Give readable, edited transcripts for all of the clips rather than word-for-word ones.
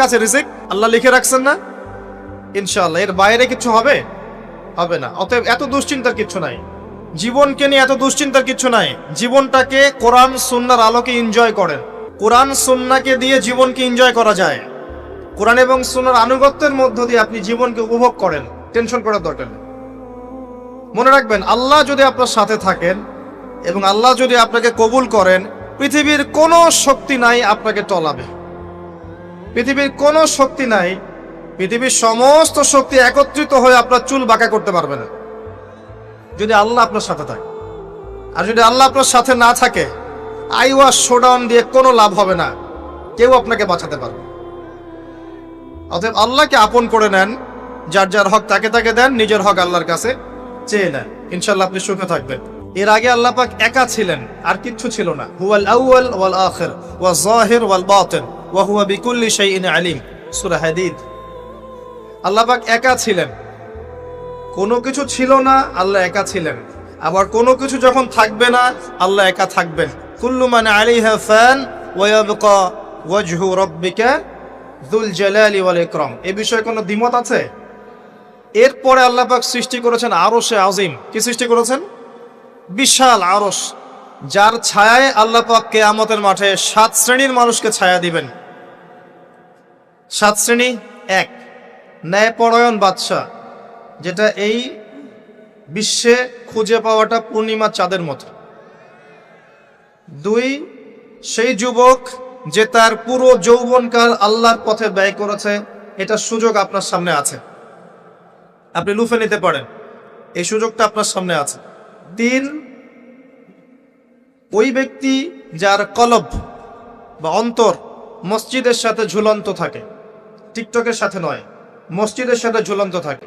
কাছে রিজিক আল্লাহ লিখে রাখছেন না, ইনশাআল্লাহ এর বাইরে কিছু হবে না। অতএব এত দুশ্চিন্তার কিছু নাই, জীবনকে নিয়ে এত দুশ্চিন্তার কিছু নাই। জীবনটাকে কোরআন সুন্নাহর আলোকে এনজয় করেন। কোরআন সুন্নাহকে দিয়ে জীবনকে এনজয় করা যায়। কোরআন এবং সুন্নাহর আনুগত্যের মধ্য দিয়ে আপনি জীবনকে উপভোগ করেন, টেনশন করার দরকার নেই। মনে রাখবেন, আল্লাহ যদি আপনার সাথে থাকেন এবং আল্লাহ যদি আপনাকে কবুল করেন, পৃথিবীর কোনো শক্তি নাই আপনাকে টলাবে। পৃথিবীর কোনো শক্তি নাই, পৃথিবীর সমস্ত শক্তি একত্রিত হয়ে আপনার চুল বাঁকা করতে পারবে না, যদি আল্লাহ আপনার সাথে থাকে। আর যদি আল্লাহ আপনার সাথে না থাকে, আইওয়াস শোডাউন দিয়ে কোনো লাভ হবে না, কেউ আপনাকে বাঁচাতে পারবে। অতএব আল্লাহকে আপন করে নেন, যার যার হক তাকে তাকে দেন, নিজের হক আল্লাহর কাছে চেয়ে নেন, ইনশাআল্লাহ আপনি সুখে থাকবেন। এর আগে আল্লাহ পাক একা ছিলেন, আর কিচ্ছু ছিল না। হুয়াল আউয়াল ওয়াল আখির ওয়াজ যাহির ওয়াল বাতিন ওয়া হুয়া বিকুল্লি শাইইন আলিম, সূরা হাদীদ। আল্লাহ পাক একা ছিলেন, কোনো কিছু ছিল না, আল্লাহ একা ছিলেন। আবার কোনো কিছু যখন থাকবে না, আল্লাহ একা থাকবেন। কুল্লু মান আলাইহা ফান ওয়া ইয়াবকা ওয়াজহু রাব্বিকা যুল জালালি ওয়াল ইকরাম। এই বিষয়ে কোনো দ্বিমত আছে? এরপরে আল্লাহ পাক সৃষ্টি করেছেন আরশে আজিম। কি সৃষ্টি করেছেন? বিশাল আরশ, যার ছায়ায় আল্লাহ পাক কিয়ামতের মাঠে 7 শ্রেণীর মানুষকে ছায়া দিবেন। 7 শ্রেণী: 1, ন্যায়পরায়ণ বাদশা, যেটা এই বিশ্বে খুঁজে পাওয়াটা পূর্ণিমা চাঁদের মতো। 2, সেই যুবক যে তার পুরো যৌবনকাল আল্লাহর পথে ব্যয় করেছে, এটা সুযোগ আপনার সামনে আছে, আপনি লুফে নিতে পারেন, এই সুযোগটা আপনার সামনে আছে। 3, ওই ব্যক্তি যার কলব বা অন্তর মসজিদের সাথে ঝুলন্ত থাকে, টিকটকের সাথে নয়, মসজিদের সাথে ঝুলন্ত থাকে।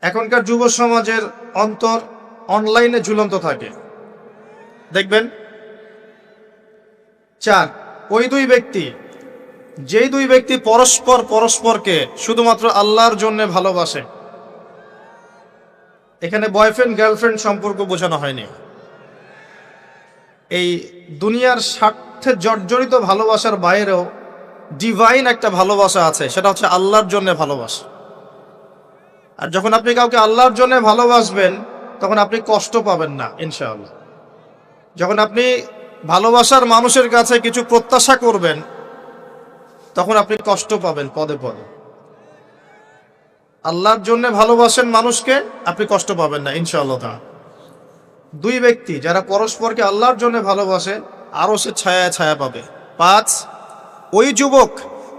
এখনকার যুব সমাজের অন্তর অনলাইনে ঝুলন্ত থাকে, দেখবেন। 4, ওই যেই দুই ব্যক্তি পরস্পরকে শুধুমাত্র আল্লাহর জন্য ভালোবাসে। এখানে বয়ফ্রেন্ড গার্লফ্রেন্ড সম্পর্ক বোঝানো হয়নি। এই দুনিয়ার স্বার্থে জর্জরিত ভালোবাসার বাইরেও ডিভাইন একটা ভালোবাসা আছে, সেটা হচ্ছে আল্লাহর জন্য ভালোবাসা। আর যখন আপনি কাউকে আল্লাহর জন্য ভালোবাসবেন, তখন আপনি কষ্ট পাবেন না, ইনশাআল্লাহ। যখন আপনি ভালোবাসার মানুষের কাছে কিছু প্রত্যাশা করবেন, তখন আপনি কষ্ট পাবেন পদে পদে। আল্লাহর জন্য ভালোবাসেন মানুষকে, আপনি কষ্ট পাবেন না, ইনশাআল্লাহ। 2 ব্যক্তি যারা পরস্পরকে আল্লাহর জন্য ভালোবাসে, আরো সে ছায়া পাবে। 5, ওই যুবক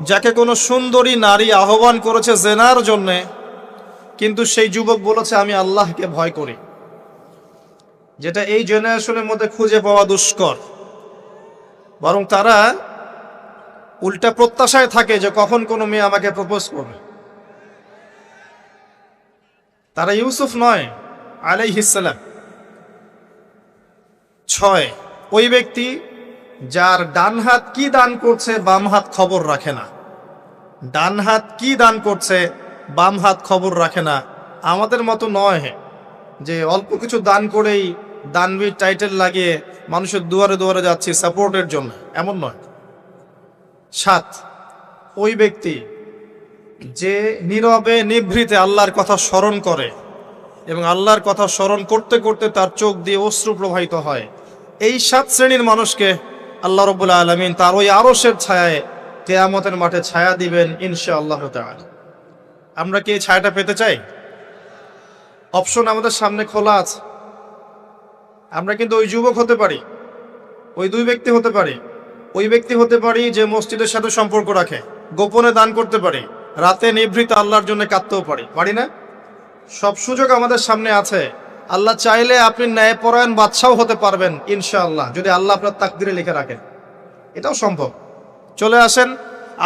যাকে কোনো সুন্দরী নারী আহ্বান করেছে জেনার জন্য, কিন্তু সেই যুবক বলেছে আমি আল্লাহকে ভয় করি, যেটা এই জেনারেশনের মধ্যে খুঁজে পাওয়া দুষ্কর। বরং তারা উল্টা প্রত্যাশায় থাকে যে কখন কোনো মেয়ে আমাকে প্রপোজ করবে। তারা ইউসুফ নয় আলাইহিস সালাম। 6, ওই ব্যক্তি যার ডান হাত কি দান করছে, বাম হাত খবর রাখে না। ডান হাত কি দান করছে, বাম হাত খবর রাখে না। আমাদের মতো নয় যে অল্প কিছু দান করেই দানবীর টাইটেল লাগিয়ে মানুষের দুয়ারে দুয়ারে যাচ্ছি সাপোর্টের জন্য, এমন নয়। 7, ওই ব্যক্তি যে নীরবে নিভৃতে আল্লাহর কথা স্মরণ করে এবং আল্লাহর কথা স্মরণ করতে করতে তার চোখ দিয়ে অশ্রু প্রবাহিত হয়। এই 7 শ্রেণীর মানুষকে আল্লাহ রাব্বুল আলামিন তার ওই আরশের ছায়ায় কিয়ামতের মাঠে ছায়া দিবেন, ইনশাআল্লাহ তাআলা। আমরা কি এই ছায়াটা পেতে চাই? অপশন আমাদের সামনে খোলা আছে। আমরা কিন্তু ওই যুবক হতে পারি, ওই 2 ব্যক্তি হতে পারি, ওই ব্যক্তি হতে পারি যে মসজিদের সাথে সম্পর্ক রাখে, গোপনে দান করতে পারি, রাতে নিভৃত আল্লাহর জন্য কাঁদতেও পারি না? সব সুযোগ আমাদের সামনে আছে। আল্লাহ চাইলে আপনি ন্যায়পরায়ণ বাদশাও হতে পারবেন, ইনশাআল্লাহ, যদি আল্লাহ আপনার তাকদিরে লিখে রাখেন। এটাও সম্ভব। চলে আসেন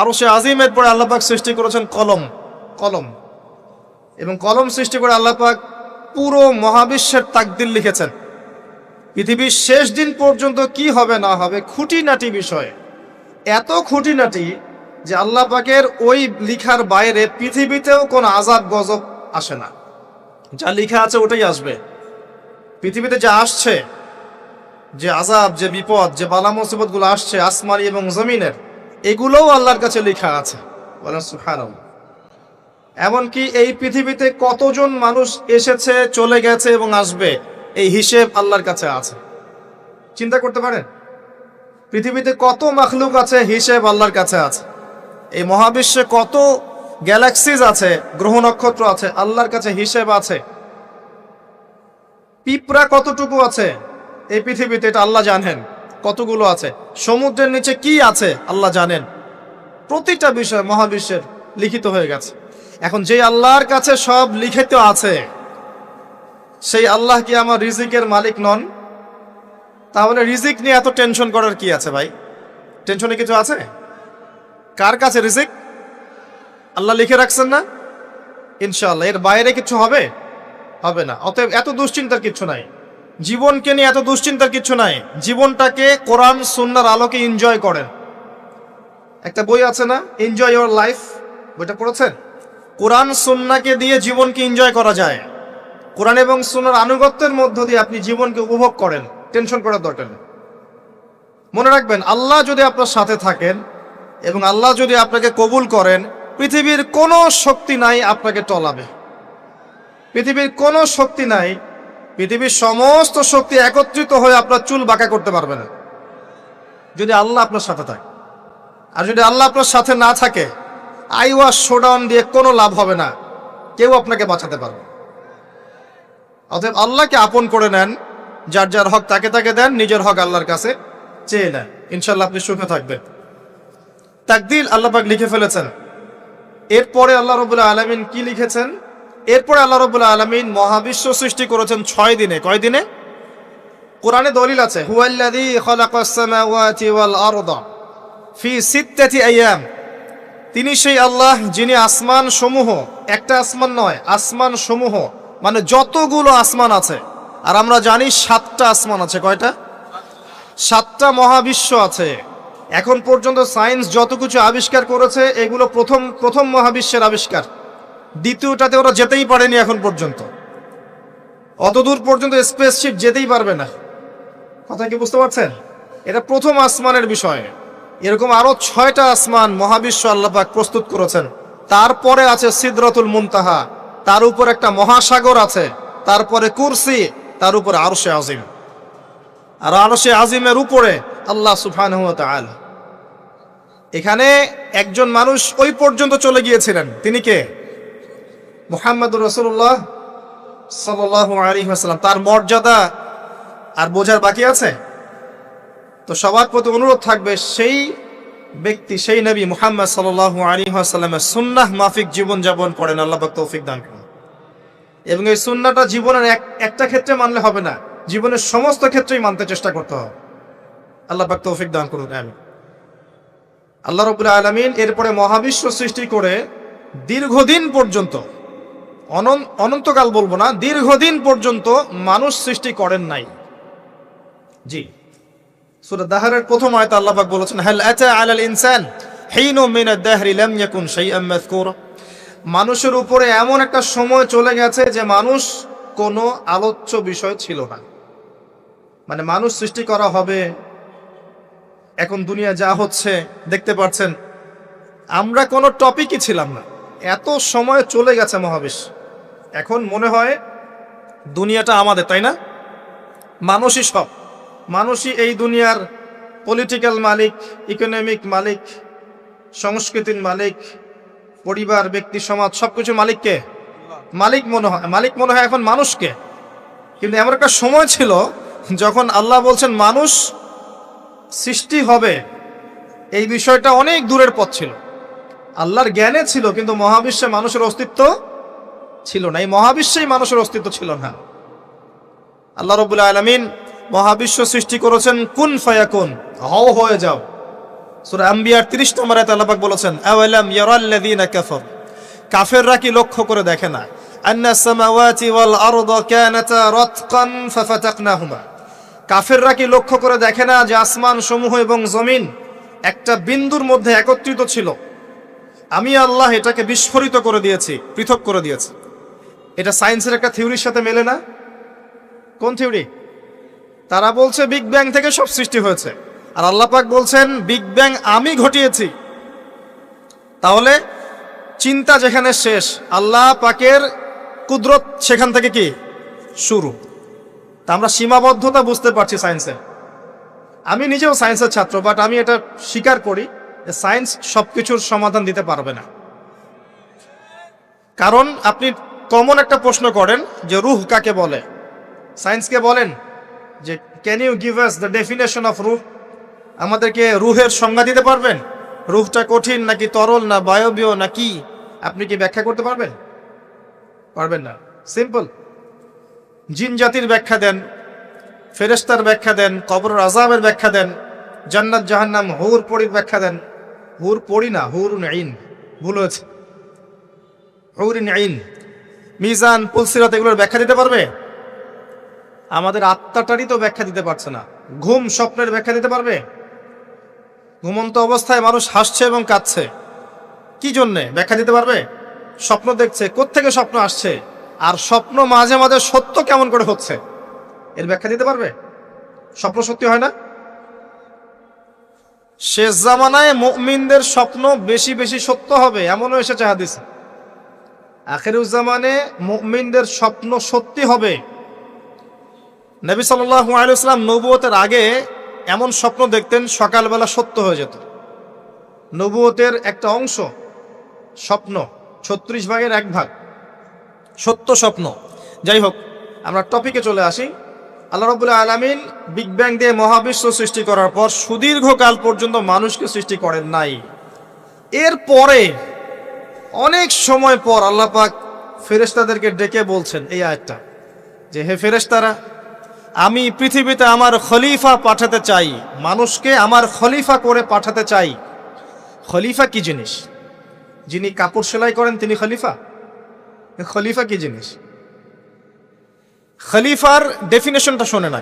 আরশে আজিমের পরে আল্লাহ পাক সৃষ্টি করেছেন কলম, এবং কলম সৃষ্টি করে আল্লাহ পাক পুরো মহাবিশ্বের তাকদির লিখেছেন। পৃথিবীর শেষ দিন পর্যন্ত কি হবে না হবে, খুঁটিনাটি বিষয়, এত খুঁটিনাটি যে আল্লাহ পাকের ওই লিখার বাইরে পৃথিবীতেও কোনো আযাব গজব আসে না। যা লিখা আছে ওটাই আসবে। পৃথিবীতে যা আসছে, যে আযাব, যে বিপদ, যে বালা মুসিবতগুলো আসছে আসমানি এবং জমিনের, এগুলোও আল্লাহর কাছে লেখা আছে। বলেন সুবহানাল্লাহ। এমনকি এই পৃথিবীতে কতজন মানুষ এসেছে, চলে গেছে এবং আসবে, এই হিসেব আল্লাহর কাছে আছে। চিন্তা করতে পারেন, পৃথিবীতে কত মাখলুক আছে, হিসেব আল্লাহর কাছে আছে। এই মহাবিশ্বে কত গ্যালাক্সিজ আছে, গ্রহ নক্ষত্র আছে, আল্লাহর কাছে হিসেব আছে। পিঁপড়া কতটুকু আছে এই পৃথিবীতে, এটা আল্লাহ জানেন কতগুলো আছে। সমুদ্রের নিচে কি আছে আল্লাহ জানেন। প্রতিটা বিষয় মহাবিশ্বের লিখিত হয়ে গেছে। এখন যে আল্লাহর কাছে সব লিখিত আছে, সেই আল্লাহ কি আমার রিজিকের মালিক নন? তাহলে রিজিক নিয়ে এত টেনশন করার কি আছে ভাই? টেনশনে কিছু আছে? কার কাছে রিজিক? আল্লাহ লিখে রাখছেন না? ইনশাআল্লাহ এর বাইরে কিছু হবে? হবে না। অতএব এত দুশ্চিন্তার কিছু নাই। জীবনকে নিয়ে এত দুশ্চিন্তার কিছু নাই। জীবনটাকে কোরআন সুন্নাহর আলোকে এনজয় করেন। একটা বই আছে না, এনজয় ইওর লাইফ, বইটা পড়েছেন? কোরআন সুন্নাহকে দিয়ে জীবনকে এনজয় করা যায়। কোরআন এবং সুন্নাহর আনুগত্যের মধ্য দিয়ে আপনি জীবনকে উপভোগ করেন, টেনশন করার দরকার নেই। মনে রাখবেন, আল্লাহ যদি আপনার সাথে থাকেন এবং আল্লাহ যদি আপনাকে কবুল করেন, পৃথিবীর কোনো শক্তি নাই আপনাকে টলাবে। পৃথিবীর কোনো শক্তি নাই, পৃথিবীর সমস্ত শক্তি একত্রিত হয়ে আপনার চুল বাঁকা করতে পারবে না, যদি আল্লাহ আপনার সাথে থাকে। আর যদি আল্লাহ আপনার সাথে না থাকে, আইওয়াশ শোডাউন দিয়ে কোনো লাভ হবে না, কেউ আপনাকে বাঁচাতে পারবে। অতএব আল্লাহকে আপন করে নেন, যার যার হক তাকে তাকে দেন, নিজের হক আল্লাহর কাছে চেয়ে নেন, ইনশাল্লাহ আপনি সুখে থাকবেন। তাকদীর আল্লাহ পাক লিখে ফেলেছেন। এরপরে আল্লাহ রাব্বুল আলামিন কি লিখেছেন? এরপরে আল্লাহ রাব্বুল আলামিন মহাবিশ্ব সৃষ্টি করেছেন 6 দিনে। কয় দিনে? কোরআনে দলিল আছে, হুয়াল্লাযী খালাকাস সামাওয়াতি ওয়াল আরদা ফি সিত্তাতি আইয়াম। তিনি সেই আল্লাহ যিনি আসমান সমূহ, একটা আসমান নয়, আসমান সমূহ মানে যতগুলো আসমান আছে, আর আমরা জানি 7টা আসমান আছে। কয়টা? 7টা মহাবিশ্ব আছে। এখন পর্যন্ত সায়েন্স যত কিছু আবিষ্কার করেছে, এগুলো প্রথম মহাবিশ্বের আবিষ্কার। দ্বিতীয়টাতে ওরা যেতেই পারেনি এখন পর্যন্ত। অতদূর পর্যন্ত স্পেসশিপ যেতেই পারবে না। কথা কি বুঝতে পারছেন? এটা প্রথম আসমানের বিষয়। এরকম আরো 6টা আসমান মহাবিশ্ব আল্লাহ পাক প্রস্তুত করেছেন। তারপরে আছে সিদরাতুল মুনতাহা, তার উপর একটা মহাসাগর আছে, তারপরে কুরসি, তার উপরে আরশে আজিম। আর আরশে আজিমের উপরে আল্লাহ সুবহানাহু ওয়া তাআলা। এখানে একজন মানুষ ওই পর্যন্ত চলে গিয়েছিলেন। তিনি কে? মুহাম্মদুর রাসূলুল্লাহ সাল্লাল্লাহু আলাইহি ওয়াসাল্লাম। তার মর্যাদা আর বোঝার বাকি আছে? তো সবার প্রতি অনুরোধ থাকবে, সেই ব্যক্তি, সেই নবী মুহাম্মদ সাল্লাল্লাহু আলাইহি ওয়াসাল্লামের সুন্নাহ মাফিক জীবনযাপন করেন। আল্লাহ পাক তৌফিক দান করুন। এবং এই সুন্নাহটা জীবনের একটা ক্ষেত্রে মানলে হবে না, জীবনের সমস্ত ক্ষেত্রেই মানতে চেষ্টা করতে হবে। আল্লাহ পাক তৌফিক দান করুন, আমিন। আল্লাহ রাব্বুল আলামিন এরপরে মহাবিশ্ব সৃষ্টি করে দীর্ঘদিন পর্যন্ত, অনন্তকাল বলবো না, দীর্ঘদিন পর্যন্ত মানুষ সৃষ্টি করেন নাই। জি, সূরা দাহরের প্রথম আয়াতে আল্লাহ পাক বলেছেন, হাল আতা আলাল ইনসান হিনুম মিনাদ দাহরি লাম ইয়াকুন শাইআম মাযকুরা। মানুষের উপরে এমন একটা সময় চলে গেছে যে মানুষ কোনো আলোচ্য বিষয় ছিল না। মানে মানুষ সৃষ্টি করা হবে, এখন দুনিয়া যা হচ্ছে দেখতে পাচ্ছেন, আমরা কোনো টপিকই ছিলাম না। এত সময় চলে গেছে মহাবিশ্ব। এখন মনে হয় দুনিয়াটা আমাদের, তাই না? মানুষই সব, মানুষই এই দুনিয়ার পলিটিক্যাল মালিক, ইকোনমিক মালিক, সংস্কৃতির মালিক, পরিবার, ব্যক্তি, সমাজ, সবকিছু মালিককে মালিক মনে হয় এখন মানুষকে। কিন্তু এমন একটা সময় ছিল যখন আল্লাহ বলছেন মানুষ সৃষ্টি হবে, এই বিষয়টা অনেক দূরের পথ ছিল। আল্লাহর জ্ঞানে ছিল, কিন্তু মহাবিশ্বে মানুষের অস্তিত্ব ছিল না। এই মহাবিশ্বেই মানুষের অস্তিত্ব ছিল না। আল্লাহ রাব্বুল আলামিন মহাবিশ্ব সৃষ্টি করেছেন কুন ফায়াকুন, হও হয়ে যাও। সূরা আম্বিয়ার 30 নম্বর আয়াতে আল্লাহ পাক বলেছেন, আওয়ালাম ইয়ারাল্লাযীনা কাফার, কাফেররা কি লক্ষ্য করে দেখে না, আন্নাস সামাওয়াতি ওয়াল আরদা কানাতা রাতকান ফাফাতাকনাহুমা, কাফেররা কি লক্ষ্য করে দেখে না যে আসমান সমূহ এবং জমিন একটা বিন্দুর মধ্যে একত্রিত ছিল, আমি আল্লাহ এটাকে বিস্ফোরিত করে দিয়েছি, পৃথক করে দিয়েছি। এটা সায়েন্সের একটা থিওরির সাথে মেলে না? কোন থিওরি? তারা বলছে বিগ ব্যাং থেকে সব সৃষ্টি হয়েছে। আর আল্লাহ পাক বলছেন বিগ ব্যাং আমি ঘটিয়েছি। তাহলে চিন্তা যেখানে শেষ, আল্লাহ পাকের কুদরত সেখান থেকে কি শুরু। তা আমরা সীমাবদ্ধতা বুঝতে পারছি সায়েন্সে। আমি নিজেও সায়েন্সের ছাত্র, বাট আমি এটা স্বীকার করি যে সায়েন্স সবকিছুর সমাধান দিতে পারবে না। কারণ আপনি কমন একটা প্রশ্ন করেন যে রূহ কাকে বলে, সায়েন্সকে বলেন যে can you give us the definition of রূহ, আমাদেরকে রূহের সংজ্ঞা দিতে পারবেন? রূহটা কঠিন নাকি তরল না বায়বীয় না কি, আপনি কি ব্যাখ্যা করতে পারবেন? পারবেন না। সিম্পল। জিন জাতির ব্যাখ্যা দেন, ফেরেশতার ব্যাখ্যা দেন, কবর আযাবের ব্যাখ্যা দেন, জান্নাত জাহান্নাম হুর পরীর ব্যাখ্যা দেন। হুর পরি না, হুরুন আইন, ভুল হয়েছে, হুরিন আইন, মিজান, পুলসিরাত, এগুলোর ব্যাখ্যা দিতে পারবে? আমাদের আত্মাটারই তো ব্যাখ্যা দিতে পারছে না। ঘুম, স্বপ্নের ব্যাখ্যা দিতে পারবে? ঘুমন্ত অবস্থায় মানুষ হাসছে এবং কাঁদছে, কি জন্যে ব্যাখ্যা দিতে পারবে? স্বপ্ন দেখছে, কোত্থেকে স্বপ্ন আসছে, আর স্বপ্ন মাঝে মাঝে সত্য কেমন করে হচ্ছে, এর ব্যাখ্যা দিতে পারবে? স্বপ্ন সত্যি হয় না? শেষ জামানায় মুমিনদের স্বপ্ন বেশি বেশি সত্য হবে এমনও এসেছে হাদিসে। আখিরুজ্জামানে মুমিনদের স্বপ্ন সত্যি হবে। নবী সাল্লাল্লাহু আলাইহি ওয়াসাল্লাম নবুয়তের আগে এমন স্বপ্ন দেখতেন সকালবেলা সত্য হয়ে যেত। নবুয়তের একটা অংশ স্বপ্ন, 36 ভাগের 1 ভাগ সত্য স্বপ্ন। যাই হোক, আমরা টপিকে চলে আসি। আল্লাহ রাব্বুল আলামিন বিগ ব্যাং দিয়ে মহাবিশ্ব সৃষ্টি করার পর সুদীর্ঘকাল পর্যন্ত মানুষকে সৃষ্টি করেন নাই। এরপরে অনেক সময় পর আল্লাহ পাক ফেরেশতাদেরকে ডেকে বলছেন এই আয়াতটা, যে হে ফেরেশতারা, আমি পৃথিবীতে আমার খলিফা পাঠাতে চাই, মানুষকে আমার খলিফা করে পাঠাতে চাই। খলিফা কি জিনিস? যিনি কাপড় সেলাই করেন তিনি খলিফা? খলিফা কি জিনিস? খলিফার ডেফিনেশনটা শোনে না।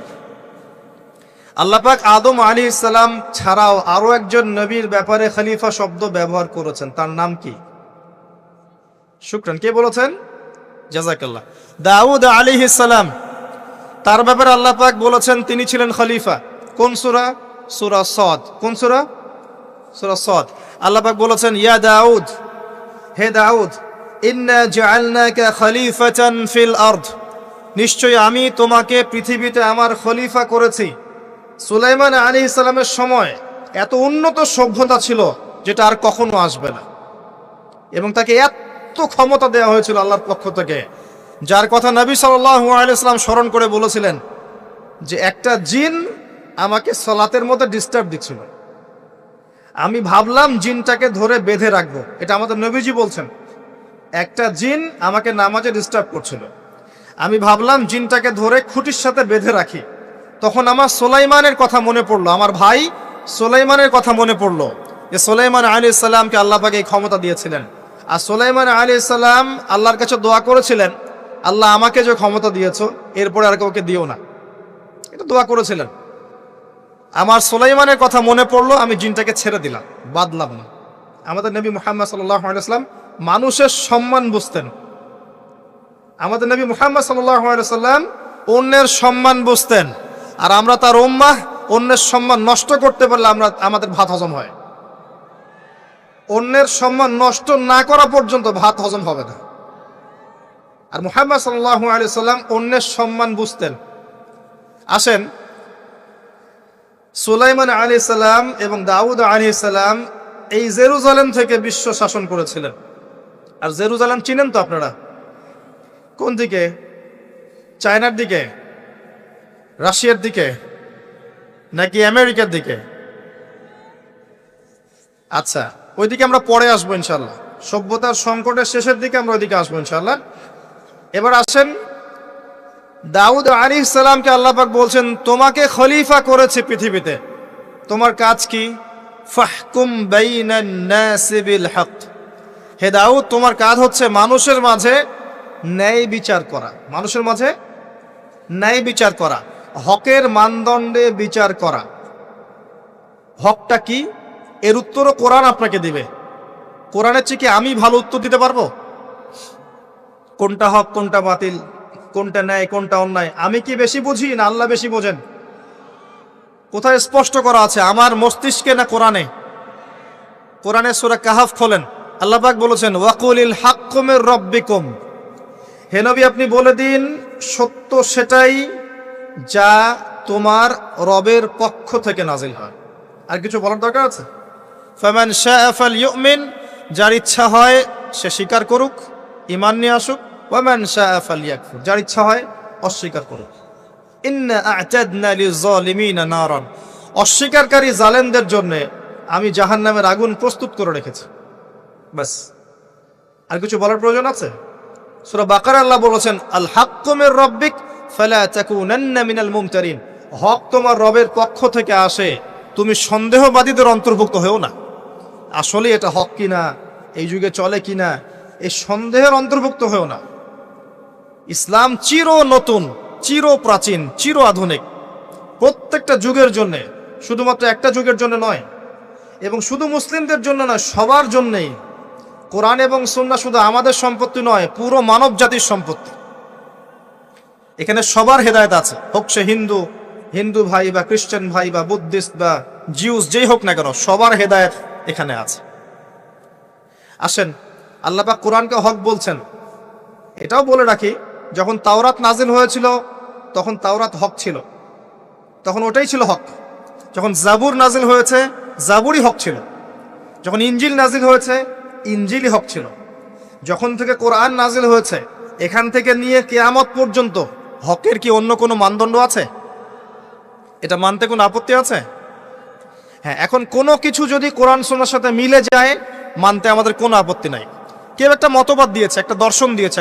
আল্লাহ পাক আদম আলাইহিস সালাম ছাড়াও আরো একজন নবীর ব্যাপারে খলিফা শব্দ ব্যবহার করেছেন, তার নাম কি? শুকরান, কে বলেছেন? জাযাকাল্লাহ। দাউদ আলাইহিস সালাম, তার ব্যাপারে আল্লাহ পাক বলেছেন তিনি ছিলেন খলিফা। কোন সূরা? সূরা সাদ। কোন সূরা? সূরা সাদ। আল্লাহ পাক বলেছেন ইয়া দাউদ, হে দাউদ, ইন্না জাআলনাকা খলিফাতান ফিল আরদ, নিশ্চয়ই আমি তোমাকে পৃথিবীতে আমার খলিফা করেছি। সুলাইমান আলাইহিস সালামের সময় এত উন্নত সভ্যতা ছিল যেটা আর কখনো আসবে না, এবং তাকে এত ক্ষমতা দেওয়া হয়েছিল আল্লাহর পক্ষ থেকে, যার কথা নবী সাল্লাল্লাহু আলাইহি ওয়াসাল্লাম স্মরণ করে বলেছিলেন যে একটা জিন আমাকে সালাতের মধ্যে ডিস্টার্ব দিচ্ছিল, আমি ভাবলাম জিনটাকে ধরে বেঁধে রাখবো। এটা আমাদের নবীজি বলছেন, একটা জিন আমাকে নামাজে ডিস্টার্ব করছিল, আমি ভাবলাম জিনটাকে ধরে খুঁটির সাথে বেঁধে রাখি। তখন আমার সুলাইমানের কথা মনে পড়লো, আমার ভাই সুলাইমানের কথা মনে পড়লো, যে সুলাইমান আলাইহিস সালামকে আল্লাহ পাক এই ক্ষমতা দিয়েছিলেন। আর সুলাইমান আলাইহিস সালাম আল্লাহর কাছে দোয়া করেছিলেন, আল্লাহ আমাকে যে ক্ষমতা দিয়েছো এরপরে আর কাউকে দিও না, এটা দোয়া করেছিলেন। আমার সুলাইমানের কথা মনে পড়লো, আমি জিনটাকে ছেড়ে দিলাম, বাদলাম না। আমাদের নবী মুহাম্মদ সাল্লাল্লাহু আলাইহি ওয়াসাল্লাম মানুষের সম্মান বুঝতেন। আমাদের নবী মুহাম্মদ সাল্লাল্লাহু আলাইহি ওয়াসাল্লাম অন্যের সম্মান বুঝতেন। আর আমরা তার উম্মাহ, অন্যের সম্মান নষ্ট করতে পারলে আমাদের ভাত হজম হয়। অন্যের সম্মান নষ্ট না করা পর্যন্ত ভাত হজম হবে না। আর মুহাম্মদ সাল্লাল্লাহু আলাইহি ওয়াসাল্লাম অন্যের সম্মান বুঝতেন। আসেন, সুলাইমান আলাইহিস সালাম এবং দাউদ আলাইহিস সালাম এই জেরুজালেম থেকে বিশ্ব শাসন করেছিলেন। আর জেরুজালেম চিনেন তো আপনারা? কোন দিকে? চায়নার দিকে, রাশিয়ার দিকে, নাকি আমেরিকার দিকে? আচ্ছা, ওইদিকে আমরা পরে আসবো ইনশাল্লাহ। সভ্যতার সংকটের শেষের দিকে আমরা ওইদিকে আসবো ইনশাল্লাহ। এবার আসেন, দাউদ আলাইহিস সালামকে আল্লাহ পাক বলছেন তোমাকে খলিফা করেছে পৃথিবীতে, তোমার কাজ কি? ফাহকুম বাইনান নাসি বিল হক, হে দাউদ তোমার কাজ হচ্ছে মানুষের মাঝে ন্যায় বিচার করা, মানুষের মাঝে ন্যায় বিচার করা, হকের মানদণ্ডে বিচার করা। হকটা কি? এর উত্তরও কোরআন আপনাকে দিবে। কোরআনের চেয়ে কি আমি ভালো উত্তর দিতে পারবো? কোনটা হক কোনটা বাতিল, কোনটা ন্যায় কোনটা অন্যায়, আমি কি বেশি বুঝি না আল্লাহ বেশি বোঝেন? কোথায় স্পষ্ট করা আছে? আমার মস্তিষ্কে না কোরআনে? কোরআনে সূরা কাহাফ খোলেন, আল্লাহ পাক বলেছেন ওয়াকুলিল হাক্কু মির রাব্বিকুম, হে নবী আপনি বলে দিন সত্য সেটাই যা তোমার রবের পক্ষ থেকে নাজিল হয়। আর কিছু বলার দরকার আছে? ফামান শাআ ফালইউমিন, যার ইচ্ছা হয় সে স্বীকার করুক, ঈমান নিয়ে আসুক। ওয়ামান শাআ ফালইয়াকফুর, যার ইচ্ছা হয় অস্বীকার করুক। ইন্না আ'তাদনা লিয-যালিমিনা নারান, অস্বীকারী জালেমদের জন্য আমি জাহান্নামের আগুন প্রস্তুত করে রেখেছি। বাস, আর কিছু বলার প্রয়োজন আছে? সূরা বাকারা আল্লাহ বলেছেন আল হাক্কু মির রাব্বিক ফালা তাকুনান্না মিনাল মুমতারিন, হক তোমার রবের পক্ষ থেকে আসে, তুমি সন্দেহবাদীদের অন্তর্ভুক্ত হও না। আসলে এটা হক কিনা, এই যুগে চলে কিনা, এই সন্দেহের অন্তর্ভুক্ত হও না। ইসলাম চির নতুন, চির প্রাচীন, চির আধুনিক, প্রত্যেকটা যুগের জন্য, শুধুমাত্র একটা যুগের জন্য নয়, এবং শুধু মুসলিমদের জন্য নয়, সবার জন্যই। কোরআন এবং সুন্নাহ শুধু আমাদের সম্পত্তি নয়, পুরো মানব জাতির সম্পত্তি। এখানে সবার হেদায়েত আছে, হোক সে হিন্দু ভাই বা খ্রিস্টান ভাই বা বুদ্ধিস্ট বা জিউস, যেই হোক না কেন, সবার হেদায়েত এখানে আছে। আসেন, আল্লাহ পাক কোরআনকে হক বলছেন। এটাও বলে রাখি, যখন তাওরাত নাজিল হয়েছিল তখন তাওরাত হক ছিল, তখন ওটাই ছিল হক। যখন জাবুর নাজিল হয়েছে জাবুরই হক ছিল। যখন ইনজিল নাজিল হয়েছে ইনজিলই হক ছিল। যখন থেকে কোরআন নাজিল হয়েছে এখান থেকে নিয়ে কিয়ামত পর্যন্ত হকের কি অন্য কোনো মানদণ্ড আছে? এটা মানতে কোনো আপত্তি আছে? হ্যাঁ, এখন কোনো কিছু যদি কোরআন সুন্নাহর সাথে মিলে যায় মানতে আমাদের কোনো আপত্তি নাই। কেউ একটা মতবাদ দিয়েছে, একটা দর্শন দিয়েছে,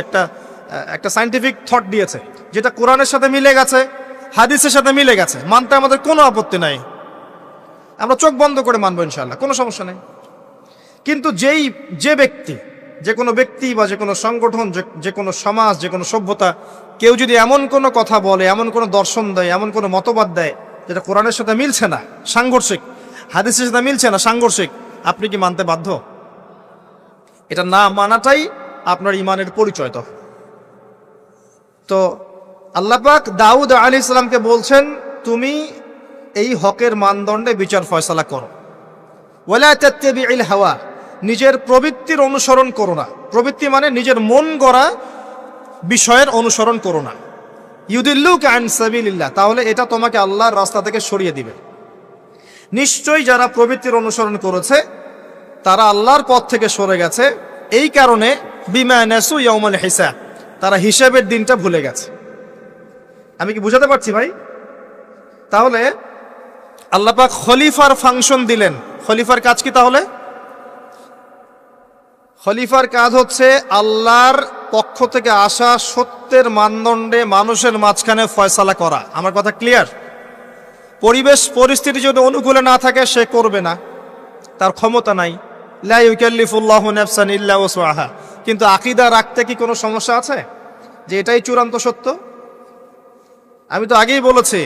একটা সায়েন্টিফিক থট দিয়েছে, যেটা কোরআনের সাথে মিলে গেছে, হাদিসের সাথে মিলে গেছে, মানতে আমাদের কোনো আপত্তি নাই। আমরা চোখ বন্ধ করে মানবো ইনশাআল্লাহ, কোনো সমস্যা নেই। কিন্তু যে কোনো ব্যক্তি বা যে কোনো সংগঠন, যে কোনো সমাজ, যে কোনো সভ্যতা, কেউ যদি এমন কোনো কথা বলে, এমন কোনো দর্শন দেয়, এমন কোনো মতবাদ দেয় যেটা কোরআনের সাথে মিলছে না, সাংঘর্ষিক, হাদিসের সাথে মিলছে না, সাংঘর্ষিক, আপনি কি মানতে বাধ্য? এটা না মানাটাই আপনার ঈমানের পরিচয়। তো আল্লাহ পাক দাউদ আলাইহিস সালামকে বলছেন তুমি এই হকের মানদণ্ডে বিচার ফয়সালা করো। ওয়ালা তাত্তাবিউল হাওয়া, নিজের প্রবৃত্তির অনুসরণ করো না। প্রবৃত্তি মানে নিজের মন গড়া বিষয়ের অনুসরণ করো না। ইউদিল্লুকা আন সাবিলিল্লাহ, তাহলে এটা তোমাকে আল্লাহর রাস্তা থেকে সরিয়ে দিবে। নিশ্চয়ই যারা প্রবৃত্তির অনুসরণ করেছে তারা আল্লাহর পথ থেকে সরে গেছে। এই কারণে বিমা নাসু ইয়াউমাল হিসাব, তারা হিসাবের দিনটা ভুলে গেছে। আমি কি বুঝাতে পারছি ভাই? তাহলে আল্লাহ পাক খলিফার ফাংশন দিলেন। খলিফার কাজ কি তাহলে? খলিফার কাজ হচ্ছে আল্লাহর পক্ষ থেকে আসা সত্যের মানদণ্ডে মানুষের মাঝখানে ফয়সালা করা। আমার কথা ক্লিয়ার? পরিবেশ পরিস্থিতি যদি অনুকূলে না থাকে সে করবে না, তার ক্ষমতা নাই। লা ইউকাল্লিফুল্লাহু নাফসান ইল্লা ওয়াসআহা। কিন্তু আকীদা রাখতে কি কোনো সমস্যা আছে যে এটাই চূড়ান্ত সত্য? আমি তো আগেই বলেছি,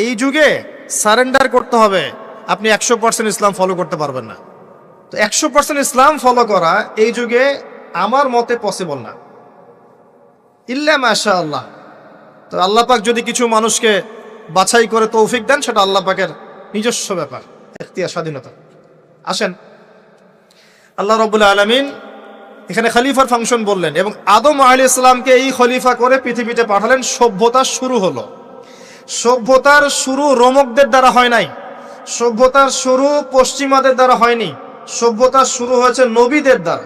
এই যুগে সারেন্ডার করতে হবে। আপনি 100% ইসলাম ফলো করতে পারবেন না। তো 100% ইসলাম ফলো করা এই যুগে আমার মতে পসিবল না, ইল্লা মাশাআল্লাহ। তো আল্লাহ পাক যদি কিছু মানুষকে বাছাই করে তৌফিক দেন, সেটা আল্লাহ পাকের নিজস্ব ব্যাপার, ইখতিয়ার, স্বাধীনতা। আসেন, আল্লাহ রাব্বুল আলামিন এখানে খলিফার ফাংশন বললেন এবং আদম আলাইহিস সালামকে এই খলিফা করে পৃথিবীতে পাঠালেন। সভ্যতার শুরু হলো। সভ্যতার শুরু রোমকদের দ্বারা হয় নাই, সভ্যতার শুরু পশ্চিমাদের দ্বারা হয়নি, সভ্যতার শুরু হয়েছে নবীদের দ্বারা।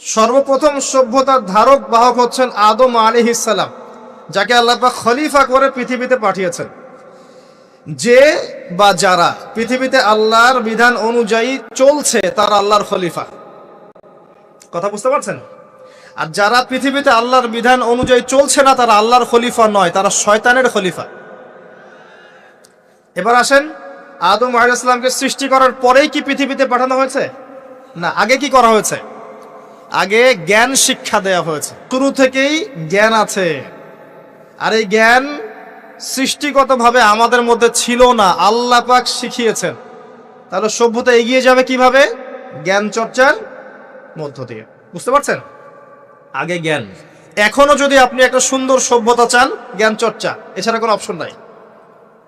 সর্বপ্রথম সভ্যতার ধারক বাহক হচ্ছেন আদম আলাইহিস সালাম, যাকে আল্লাহ পাক খলিফা করে পৃথিবীতে পাঠিয়েছেন। যে বা যারা পৃথিবীতে আল্লাহর বিধান অনুযায়ী চলছে তারা আল্লাহর খলিফা। কথা বুঝতে পারছেন? আর যারা পৃথিবীতে আল্লাহর বিধান অনুযায়ী চলছে না তারা আল্লাহর খলিফা নয়, তারা শয়তানের খলিফা। এবার আসেন, আদম আলাইহিস সালামকে সৃষ্টি করার পরেই কি পৃথিবীতে পাঠানো হয়েছে? না, আগে কি করা হয়েছে? আগে জ্ঞান শিক্ষা দেয়া হয়েছে। শুরু থেকেই জ্ঞান আছে, আর এই জ্ঞান সৃষ্টিগতভাবে আমাদের মধ্যে ছিল না, আল্লাহ পাক শিখিয়েছেন। তাহলে সভ্যতা এগিয়ে যাবে কিভাবে? জ্ঞান চর্চার মধ্য দিয়ে। বুঝতে পারছেন? আগে জ্ঞান। এখনো যদি আপনি একটা সুন্দর সভ্যতা চান, জ্ঞান চর্চা, এছাড়া কোনো অপশন নাই।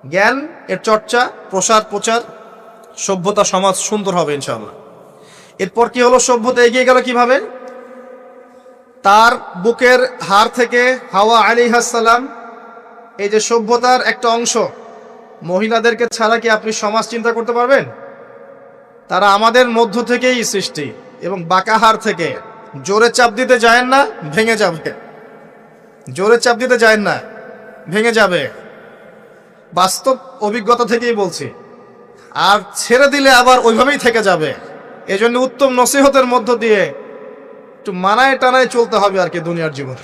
জ্ঞান এর চর্চা, প্রসার প্রচার, সভ্যতা সমাজ সুন্দর হবে ইনশাআল্লাহ। এরপর কি হলো, সভ্যতা এগিয়ে গেল কিভাবে? তার বুকের হাড় থেকে হাওয়া আলাইহিস সালাম, এই যে সভ্যতার একটা অংশ, মহিলাদেরকে ছাড়া কি আপনি সমাজ চিন্তা করতে পারবেন? তারা আমাদের মধ্য থেকেই সৃষ্টি, এবং বাঁকা হাড় থেকে। জোরে চাপ দিতে যায় না, ভেঙে যাবে। জোরে চাপ দিতে যায় না, ভেঙে যাবে। বাস্তব অভিজ্ঞতা থেকেই বলছি। আর ছেড়ে দিলে আবার ওইভাবেই থেকে যাবে। এজন্য উত্তম নসিহতের মধ্য দিয়ে একটু মানায় টানায় চলতে হবে আর কি দুনিয়ার জীবন।